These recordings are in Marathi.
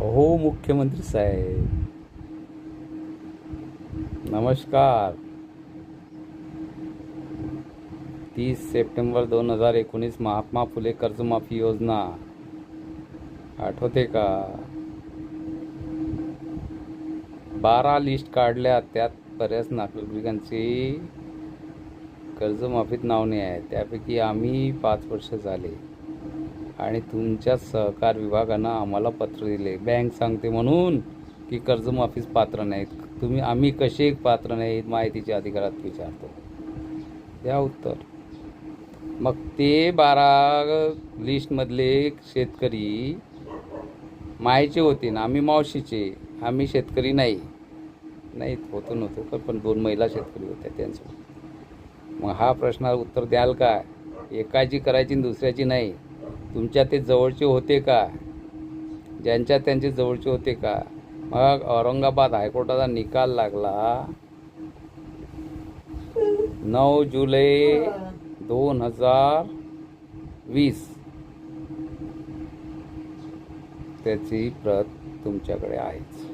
हो मुख्यमंत्री साहेब, नमस्कार. 30 सप्टेंबर 2019 महात्मा फुले कर्जमाफी योजना आठवते का? 12 लिस्ट काढल्या, त्यात बऱ्याच नागरिकांची कर्जमाफीत नाव नाही आहे. त्यापैकी आम्ही 5 वर्ष झाले आणि तुमच्या सहकार विभागानं आम्हाला पत्र दिले, बँक सांगते म्हणून की कर्जमाफीच पात्र नाहीत. आम्ही कसे पात्र नाहीत माहितीच्या अधिकारात विचारतो, द्या उत्तर. मग ते 12 लिस्टमधले शेतकरी मायचे होते ना, आम्ही मावशीचे, आम्ही शेतकरी नाहीत होतो नव्हतो, पण 2 महिला शेतकरी होत्या त्यांचं. मग हा प्रश्नाला उत्तर द्याल का? एकाची करायची दुसऱ्याची नाही. तुमच्या ते जवळचे होते का? ज्यांच्या त्यांचे जवळचे होते का? मग औरंगाबाद हायकोर्टाचा निकाल लागला 9 जुलै 2020. त्याची प्रत तुमच्याकडे आहेच.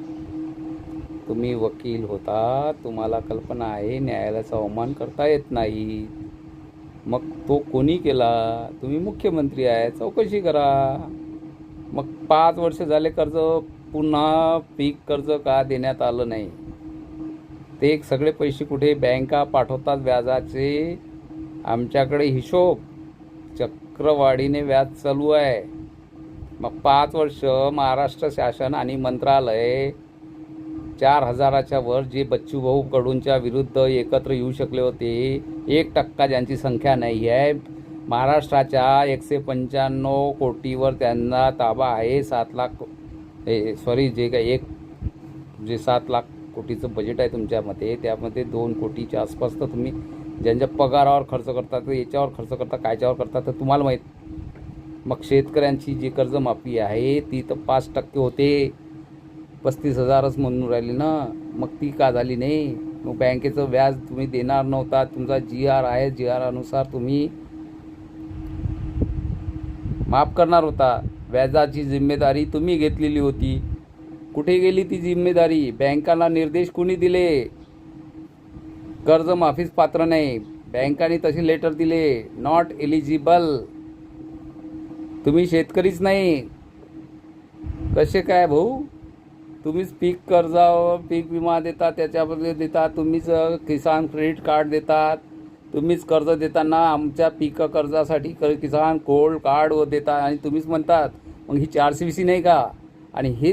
तुम्ही वकील होता, तुम्हाला कल्पना आहे न्यायालयाचा अवमान करता येत नाही. मग तो कोणी केला? तुम्ही मुख्यमंत्री आहे, चौकशी करा. मग 5 वर्ष झाले कर्ज पुन्हा पीक कर्ज का देण्यात आलं नाही? ते सगळे पैसे कुठे? बँका पाठवतात व्याजाचे. आमच्याकडे हिशोब चक्रवाढीने व्याज चालू आहे. मग 5 वर्ष महाराष्ट्र शासन आणि मंत्रालय 4,000च्या वर जे बच्चूभाऊ कडूंच्या विरुद्ध एकत्र येऊ शकले होते, 1% ज्यांची संख्या नाही आहे. महाराष्ट्राच्या 195 कोटीवर त्यांना ताबा आहे. 7 लाख जे 7 लाख कोटीचं बजेट आहे तुमच्यामध्ये, त्यामध्ये 2 कोटीच्या आसपास तर तुम्ही ज्यांच्या पगारावर खर्च करता, तर याच्यावर खर्च करता, कायच्यावर करता तर तुम्हाला माहीत. मग शेतकऱ्यांची जी कर्जमाफी आहे ती तर 5% होते, 35,000च म्हणून राहिली ना. मग ती का झाली नाही? मग बँकेचं व्याज तुम्ही देणार नव्हता. तुमचा GR आहे, GR अनुसार तुम्ही माफ करणार होता. व्याजाची जिम्मेदारी तुम्ही घेतलेली होती. कुठे गेली ती जिम्मेदारी? बँकांना निर्देश कोणी दिले? कर्जमाफीच पात्र नाही. बँकांनी तसे लेटर दिले, नॉट एलिजिबल. तुम्ही शेतकरीच नाही. कसे काय भाऊ? तुम्हीच पीक कर्जावर पीक विमा देता, त्याच्यामध्ये देता. तुम्हीच किसान क्रेडिट कार्ड देतात. तुम्हीच कर्ज देताना आमच्या पीक कर्जासाठी किसान गोल्ड कार्ड देतात आणि तुम्हीच म्हणतात. मग ही 4CVC नाही का? आणि हे